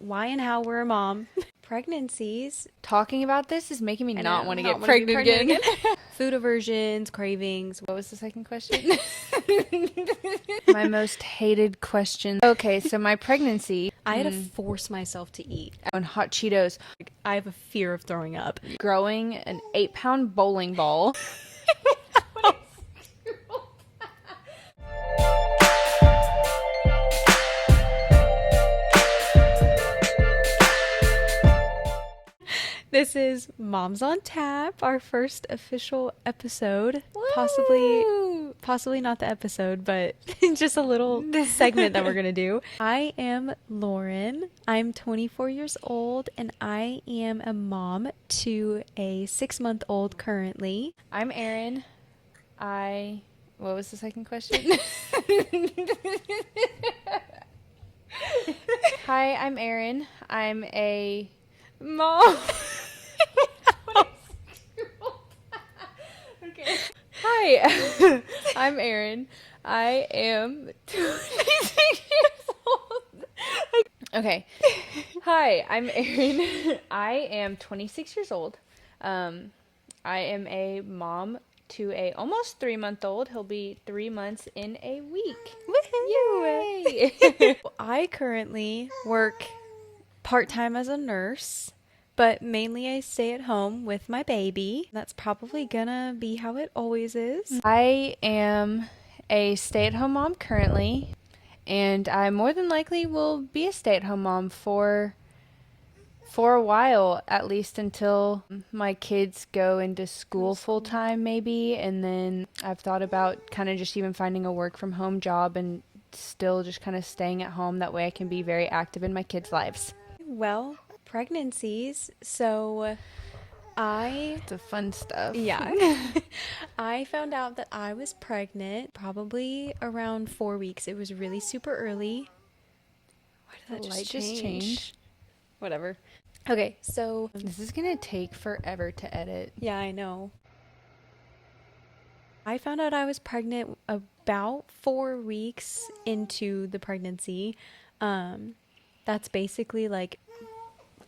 why and how we're a mom. Pregnancies. Talking about this is making me not want to get wanna be pregnant again. Food aversions, cravings. What was the second question? My most hated question. Okay, so my pregnancy. I had to force myself to eat. On hot Cheetos. I have a fear of throwing up. Growing an 8-pound bowling ball. This is Moms on Tap, our first official episode. Woo! Possibly not the episode, but just a little segment that we're going to do. I am Lauren. I'm 24 years old, and I am a mom to a 6-month-old currently. I'm Erin. What was the second question? Hi, I'm Erin. I'm a mom. Okay. Hi, I'm Erin. I am 26 years old. Okay. Hi, I'm Erin. I am 26 years old. I am a mom to a almost 3-month-old. He'll be 3 months in a week. Woohoo! Yay! I currently work part-time as a nurse, but mainly I stay at home with my baby. That's probably gonna be how it always is. I am a stay-at-home mom currently, and I more than likely will be a stay-at-home mom for a while, at least until my kids go into school full-time maybe, and then I've thought about kind of just even finding a work-from-home job and still just kind of staying at home. That way I can be very active in my kids' lives. Well, pregnancies. So It's the fun stuff. yeah. I found out that I was pregnant probably around 4 weeks. It was really super early. Why did The that light just changed. Whatever. Okay, so This is gonna take forever to edit. yeah, I know. I found out I was pregnant about 4 weeks into the pregnancy. That's basically like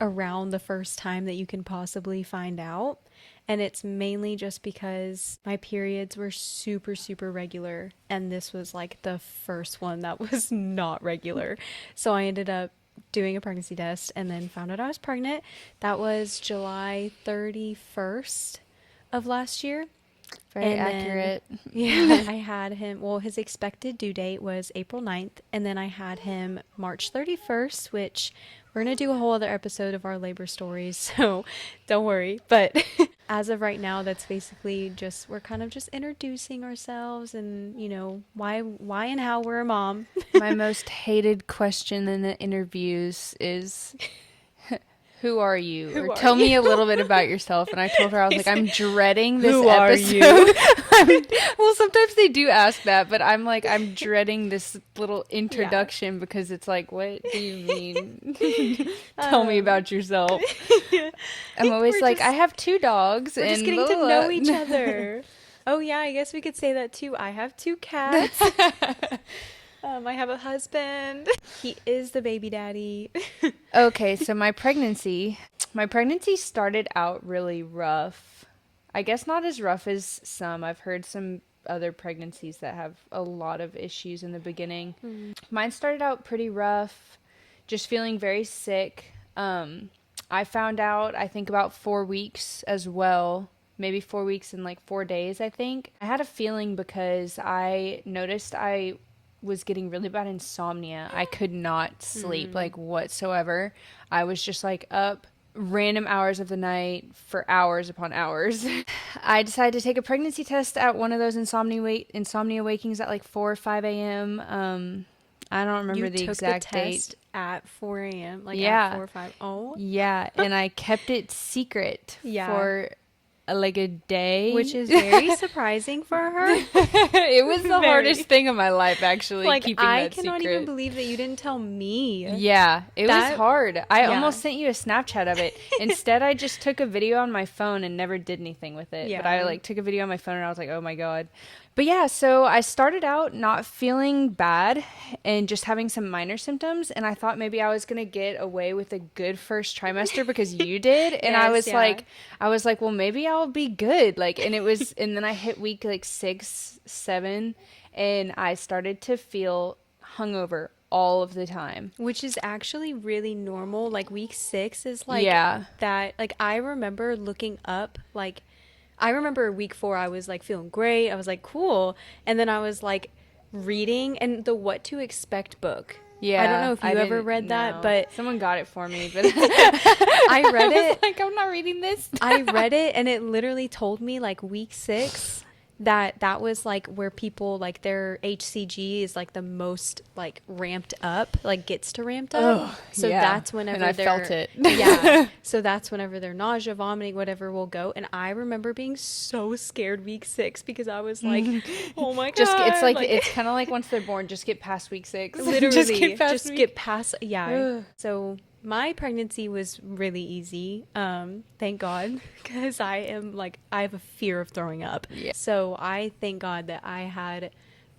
around the first time that you can possibly find out. And it's mainly just because my periods were super, super regular. And this was like the first one that was not regular. So I ended up doing a pregnancy test and then found out I was pregnant. That was July 31st of last year. Very And then- accurate. Yeah, I had him, well, his expected due date was April 9th, and then I had him March 31st, which we're going to do a whole other episode of our labor stories, so don't worry. But as of right now, that's basically just, we're kind of just introducing ourselves and, you know, why and how we're a mom. My most hated question in the interviews is, who are you? Who Or are tell me you? a little bit about yourself. And I told her, I was like, I'm dreading this Who are episode. you? Well, sometimes they do ask that, but I'm like, I'm dreading this little introduction because it's like, what do you mean? Tell me about yourself. I'm always we're like, just- I have 2 dogs. We're and just getting blah, to blah, know blah. each other. Oh yeah, I guess we could say that too. I have 2 cats. I have a husband. He is the baby daddy. Okay, so my pregnancy started out really rough. I guess not as rough as some. I've heard some other pregnancies that have a lot of issues in the beginning. Mine started out pretty rough, just feeling very sick. I found out, I think, about 4 weeks as well. Maybe 4 weeks and like 4 days, I think. I had a feeling because I noticed I was getting really bad insomnia. I could not sleep like whatsoever. I was just like up random hours of the night for hours upon hours. I decided to take a pregnancy test at one of those insomnia wakings at like 4 or 5 a.m. I don't remember the exact date. At 4 a.m. Like Yeah. at 4 or 5. Oh. Yeah, and I kept it secret Yeah. for like a day. Which is very surprising for her. It was the Very. hardest thing in my life, actually, Like, keeping I that cannot secret. even believe that you didn't tell me. Yeah, it was That- hard. I yeah. almost sent you a Snapchat of it. Instead, I just took a video on my phone and never did anything with it. But I Yeah. like took a video on my phone and I was like, oh my God. But yeah, so I started out not feeling bad and just having some minor symptoms. And I thought maybe I was going to get away with a good first trimester because you did. And Yes, yeah. I was like, well, maybe I'll be good. Like, and it was, and then I hit week like 6, 7, and I started to feel hungover all of the time. Which is actually really normal. Like week 6 is like Yeah. that. Like I remember looking up, like, I remember week 4, I was like feeling great. I was like, cool. And then I was like reading and the What to Expect book. I don't Yeah. know if I you ever didn't read that, know. but Someone got it for me, but I read I was it. like, I'm not reading this. I read it and it literally told me like week 6 that was like where people like their HCG is like the most like ramped up, like gets to ramped up. Oh, So yeah. that's And whenever I felt they're it. yeah. So that's whenever they're nausea, vomiting, whatever will go. And I remember being so scared week 6 because I was like, oh my Just it's God. like Like it's kind of like once they're born, just get past week 6. literally past just week. get past yeah. So my pregnancy was really easy, thank God, because I am like I have a fear of throwing up. Yeah. So I thank God that I had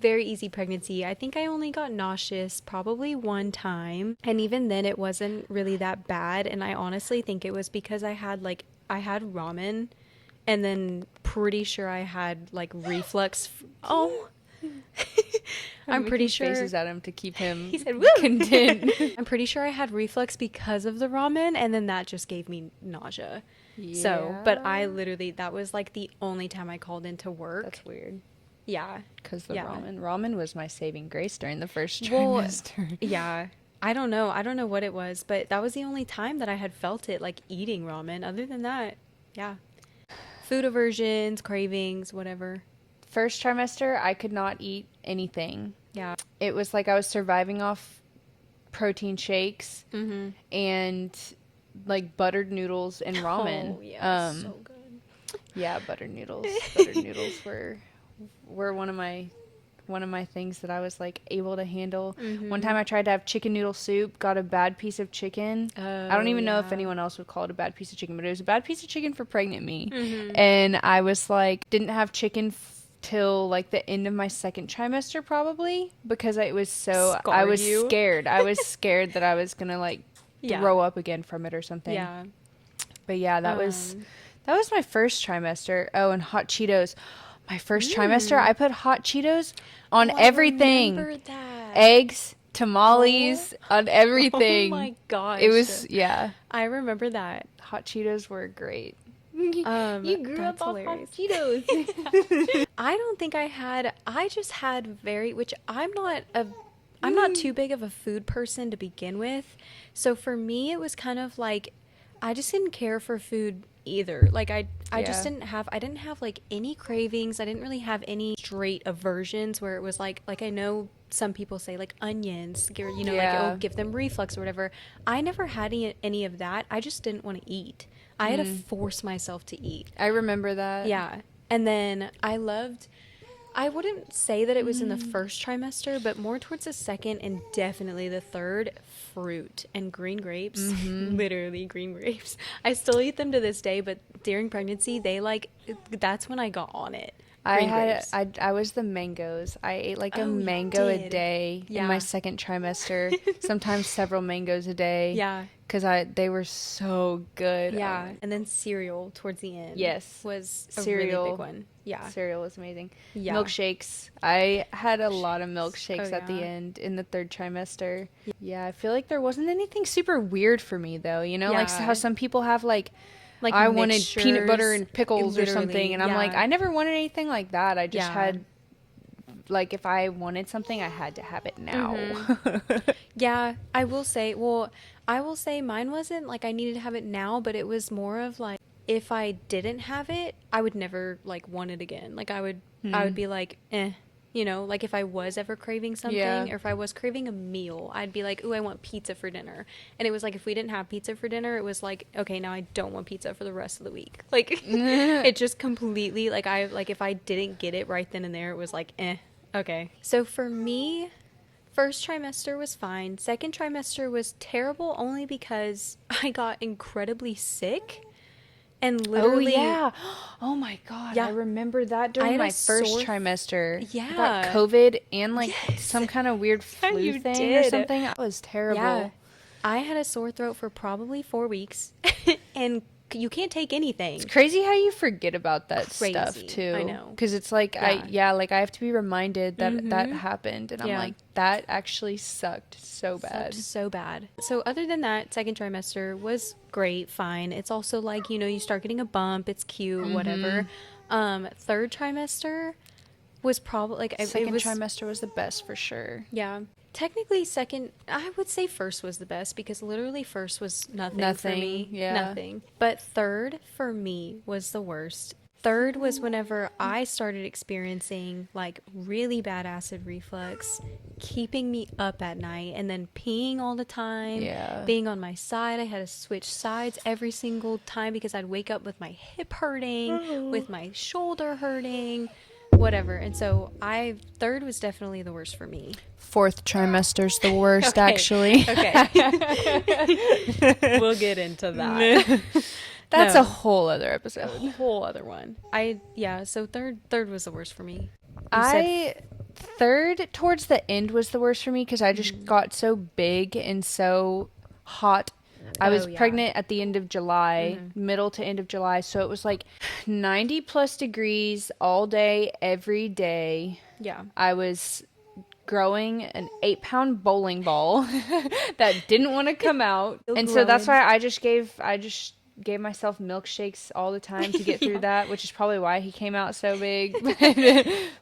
very easy pregnancy. I think I only got nauseous probably one time, and even then it wasn't really that bad. And I honestly think it was because I had ramen, and then pretty sure I had like reflux. Oh, I'm I'm pretty making sure. faces at him to keep him He said, "Woo!" content. I'm pretty sure I had reflux because of the ramen, and then that just gave me nausea. So, but I Yeah. literally, that was like the only time I called into work. That's weird. Yeah. Because the Yeah. ramen was my saving grace during the first Well, trimester. yeah. I don't know. I don't know what it was, but that was the only time that I had felt it like eating ramen. Other than that, yeah. Food aversions, cravings, whatever. First trimester, I could not eat anything. Yeah. It was like I was surviving off protein shakes Mm-hmm. and like buttered noodles and ramen. Oh, yeah. So good. Yeah, buttered noodles. Buttered noodles were one of my things that I was like able to handle. One Mm-hmm. time I tried to have chicken noodle soup, got a bad piece of chicken. I don't Oh, even know if yeah. anyone else would call it a bad piece of chicken, but it was a bad piece of chicken for pregnant me. Mm-hmm. And I was like, didn't have chicken till like the end of my second trimester probably because I was so I Scarred was you. scared. I was scared that I was gonna like Yeah. throw up again from it or something. Yeah. But yeah, Um, that was my first trimester. Oh, and hot Cheetos. My first trimester, mm. I put hot Cheetos on Oh, I everything. remember that. Eggs, Oh, tamales, on oh everything. my It gosh. was, yeah. I remember that. Hot Cheetos were great. You grew up That's off hot hilarious. Cheetos. I don't think I just had which I'm not too big of a food person to begin with. So for me, it was kind of like, I just didn't care for food either. Like I just Yeah. I didn't have like any cravings. I didn't really have any straight aversions where it was like I know some people say like onions, like it'll Yeah. give them reflux or whatever. I never had any of that. I just didn't want to eat. I had to force myself to eat. I remember that. Yeah. And then I wouldn't say that it was in the first trimester, but more towards the second and definitely the third, fruit and green grapes. Literally green grapes. I still eat them to this day, but during pregnancy, that's when I got on it. Green grapes. I was the mangoes. I ate like a Oh, you mango a did. day in my Yeah. second trimester. Sometimes several mangoes a day. Yeah. Because they were so good. Oh Yeah. my- And then cereal towards the end. Yes. Was a Cereal. really big one. Yeah. Cereal was amazing. Yeah. Milkshakes. I had a lot of milkshakes Oh, at the yeah. end in the third trimester. Yeah, I feel like there wasn't anything super weird for me though. You know, like Yeah. how some people have like Like I wanted peanut butter mixtures, and pickles or something, literally, and I'm like, yeah. I never wanted anything like that. I just Yeah. had like if I wanted something, I had to have it now. Yeah, I will say mine wasn't like I needed to have it now, but it was more of like if I didn't have it, I would never like want it again. Like I would be like, like if I was ever craving something Yeah. or if I was craving a meal, I'd be like, "Ooh, I want pizza for dinner." And it was like if we didn't have pizza for dinner, it was like, "Okay, now I don't want pizza for the rest of the week." Like it just completely like if I didn't get it right then and there, it was like, okay. So for me, first trimester was fine. Second trimester was terrible only because I got incredibly sick. And Oh literally, yeah. Oh my God. I yeah, remember that I during had a my first sore, trimester. I got yeah, COVID and like yes, some kind of weird yeah, flu you thing or did. something. That was Yeah, terrible. I had a sore throat for probably 4 weeks, and you can't take It's anything. crazy how you forget about that stuff Crazy, I too. know. Cause it's like Yeah. like I have to be reminded that that Mm-hmm. happened and I'm Yeah. like that actually sucked so Sucked bad. so bad. So other than that, second trimester was great, fine. It's also like, you start getting a bump, it's cute, whatever. Mhm. Third trimester was probably like it Second was, trimester was the best for sure. yeah. Technically second, I would say first was the best because literally first was nothing for Nothing. me. Yeah. Nothing. But third for me was the worst. Third was whenever I started experiencing like really bad acid reflux, keeping me up at night and then peeing all the time, Yeah. being on my side. I had to switch sides every single time because I'd wake up with my hip hurting, with my shoulder hurting, whatever. And so I third was definitely the worst for me. Fourth trimester's the worst Okay. actually. Okay. We'll get into that. That's a No. whole other A episode. whole other one. Yeah, so third was the worst for me. You said I third towards the end was the worst for me because I just got so big and so hot. I oh was yeah. pregnant at the end of July, Mhm. middle to end of July, so it was like 90 plus degrees all day, every day. Yeah. I was growing an 8-pound bowling ball that didn't want to come out. Still And so that's growing. why I just gave myself milkshakes all the time to get through Yeah. that, which is probably why he came out so big.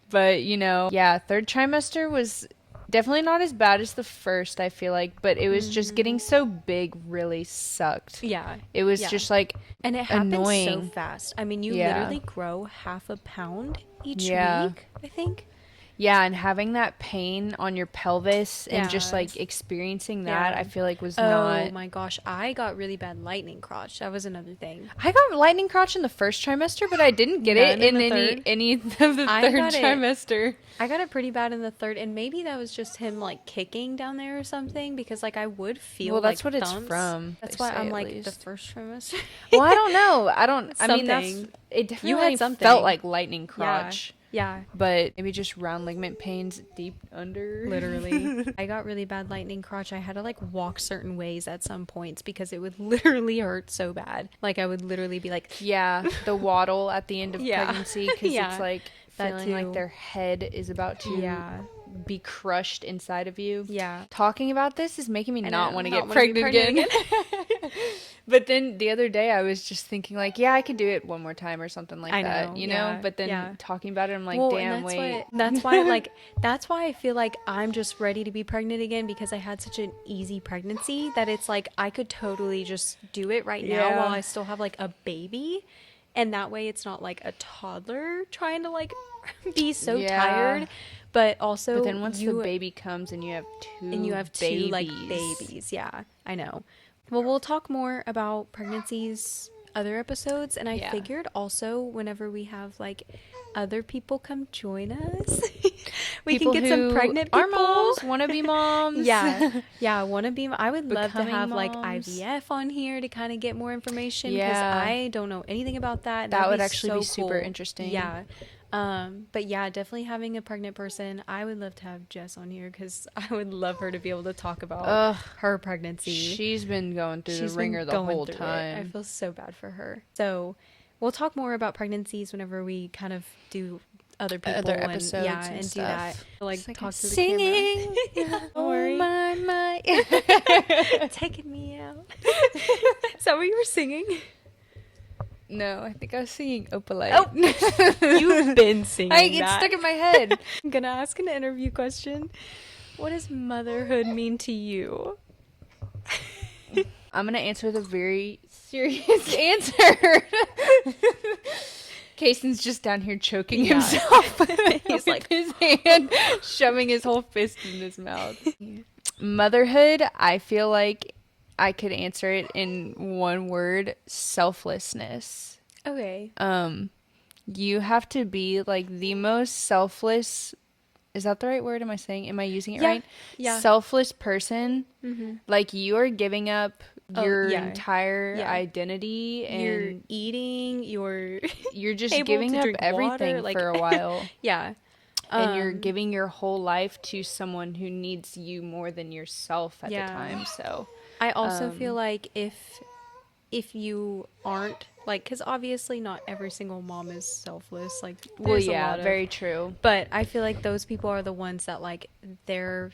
But, yeah, third trimester was definitely not as bad as the first, I feel like, but it was just getting so big really sucked. Yeah. It was Yeah. just like And it happens so annoying. fast. I mean, you Yeah. literally grow half a pound each Yeah. week, I think. Yeah, and having that pain on your pelvis and just Yeah. like experiencing that, Yeah. I feel like was Oh not. my gosh, I got really bad lightning crotch. That was another thing. I got lightning crotch in the first trimester, but I didn't get it None in in the any third. any of the I third got it. trimester. I got it pretty bad in the third, and maybe that was just him like kicking down there or something because like I would feel Well, that's like what it's thumps. from. That's They why say I'm at like the least. first trimester. Well, I don't know. I mean, that's Something. it. You Definitely had something. felt like lightning Yeah. crotch, Yeah. but maybe just round ligament pains deep under. Literally. I got really bad lightning crotch. I had to like walk certain ways at some points because it would literally hurt so bad. Like I would literally be like, Yeah, the waddle at the end of yeah. pregnancy because Yeah. it's like That feeling like too. their head is about to Yeah. be crushed inside of you. Yeah. Talking about this is making me I not know. want to Not get wanna be pregnant again. But then the other day I was just thinking like, yeah, I could do it one more time or something like I that, know. you know? Yeah. But then Yeah. talking about it, I'm like, Well, and damn, wait. that's why like that's why I feel like I'm just ready to be pregnant again because I had such an easy pregnancy that it's like I could totally just do it right now while Yeah. I still have like a baby, and that way it's not like a toddler trying to like be so Yeah. tired, but also But then once the you baby comes and you have two and you have two like babies. Yeah, I know. Well, we'll talk more about pregnancies other episodes, and I Yeah. figured also whenever we have like other people come join us, we People can get some who pregnant are people. moms, want to be moms. Yeah, yeah, want to be. I would love to Becoming have like moms. IVF on here to kind of get more information because Yeah. I don't know anything about that. That That'd would be actually so be super cool. interesting. Yeah. But yeah, definitely having a pregnant person. I would love to have Jess on here because I would love her to be able to talk about Ugh, her pregnancy. she's been going through She's the been ringer the going whole through it. I time. feel so bad for her. So we'll talk more about pregnancies whenever we kind of do other people Other and episodes yeah, and and do stuff. that. Like It's like talk I'm to the singing. camera. Don't Oh worry. my. Taking me out. Is that what you were singing? No, I think I was singing Opalite. Oh, you've been singing It's that. stuck in my head. I'm gonna ask an interview question. What does motherhood mean to you? I'm gonna answer with a very serious answer. Kason's just down here choking Yeah. himself. He's With like- his hand, shoving his whole fist in his mouth. Motherhood, I feel like I could answer it in one word: selflessness. Okay. You have to be like the most selfless. Is that the right word? Am I using it Yeah. right? Yeah. Selfless person. Mm-hmm. Like you are giving up your yeah. entire Yeah. identity, You're and eating, you're you're just able giving to up drink water, everything like for a while. yeah. And you're Um giving your whole life to someone who needs you more than yourself at the yeah. time. So, I also feel um, like if you aren't like, because obviously not every single mom is selfless, like well, there's a yeah, lot of, very true. but I feel like those people are the ones that like their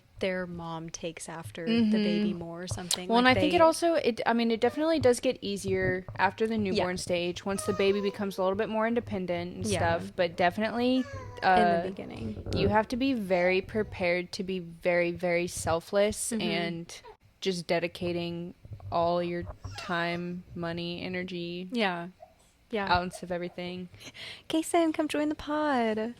mom takes after the baby more or something, Well, and like I think it they, also, I mean, it definitely does get easier after the yeah, newborn stage once the baby becomes a little bit more independent and yeah, stuff. But definitely, in the uh, beginning. you have to be very prepared to be very, very selfless Mm-hmm. and just dedicating all your time, money, energy, Yeah, yeah. ounce of everything. Kason, come join the pod.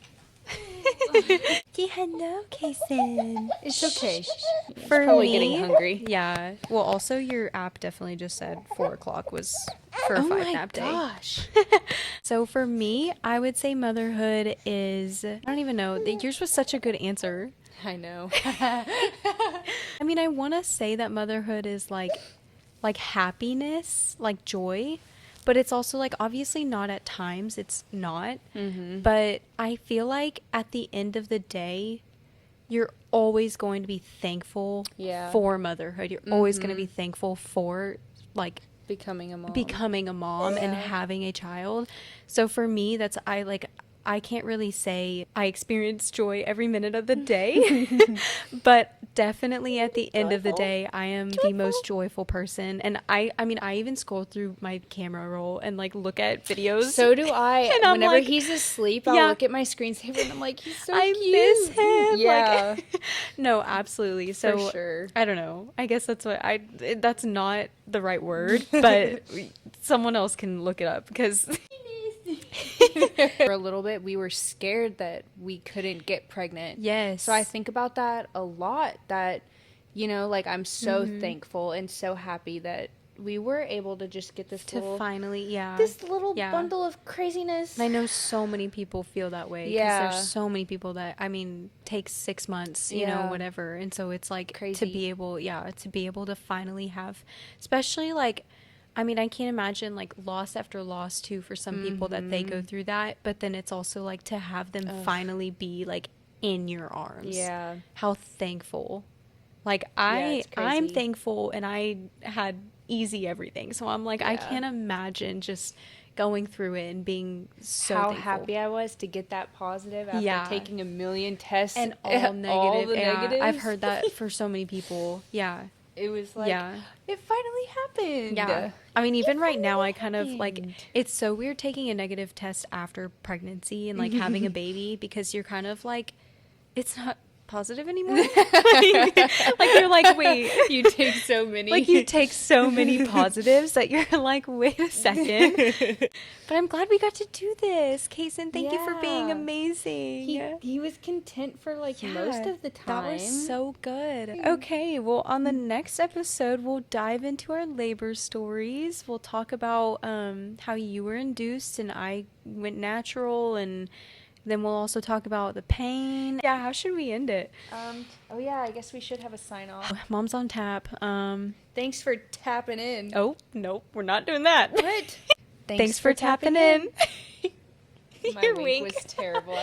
Yeah, hello, Kason. It's okay. It's For probably getting me, hungry. yeah. Well, also your app definitely just said 4 o'clock was for a Oh five my nap day. gosh. So for me, I would say motherhood is, I don't even know. Yours was such a good answer. I know. I mean, I want to say that motherhood is like happiness, like joy, but it's also like obviously not at times. It's not. Mm-hmm. But I feel like at the end of the day, you're always going to be thankful Yeah. for motherhood. You're always going to be thankful for like Becoming a mom. becoming a mom and Yeah. having a child. So for me, that's I can't really say I experience joy every minute of the day, but definitely at the end of the Joyful. day, I am the most joyful person. And I mean, I even scroll through my camera roll and like look at videos. So do I. And I'm Whenever like, he's asleep, I'll yeah, look at my screensaver and I'm like, he's so I cute. miss him. Yeah. Like, no, absolutely. So For sure. I don't know. I guess that's not the right word, but someone else can look it up because For a little bit, we were scared that we couldn't get pregnant. yes. So I think about that a lot, that, like I'm so Mm-hmm. thankful and so happy that we were able to just get this To finally, yeah. this little Yeah. bundle of craziness. And I know so many people feel that way because Yeah. there's so many people that, I mean, takes 6 months, Yeah. whatever. And so it's like Crazy. to be able to finally have, especially like, I mean, I can't imagine like loss after loss too for some people that they go through that. But then it's also like to have them finally be like in your arms. Yeah. How thankful. Like it's I'm crazy. thankful and I had easy everything. So I'm like, I Yeah. can't imagine just going through it and being so How thankful. happy I was to get that positive after Yeah. taking a million tests And all negative. the Yeah, negatives. I've heard that for so many people. Yeah. It was like, Yeah. it finally happened. Yeah. I mean, even right now, I kind of like, happened. it's so weird taking a negative test after pregnancy and like having a baby because you're kind of like, it's not positive anymore. Like you're like, wait. You take so many. Like you take so many positives that you're like, wait a second. But I'm glad we got to do this. Kason, thank you for being Yeah. amazing. He was content for like most Yeah, of the time. that was so good. Okay, well, on the next episode, we'll dive into our labor stories. We'll talk about how you were induced and I went natural, and then we'll also talk about the pain. Yeah, how should we end it? Oh yeah, I guess we should have a sign off. Mom's on tap. Thanks for tapping in. Oh, nope, we're not doing that. What? Thanks for tapping in. My Your wink wink. was terrible.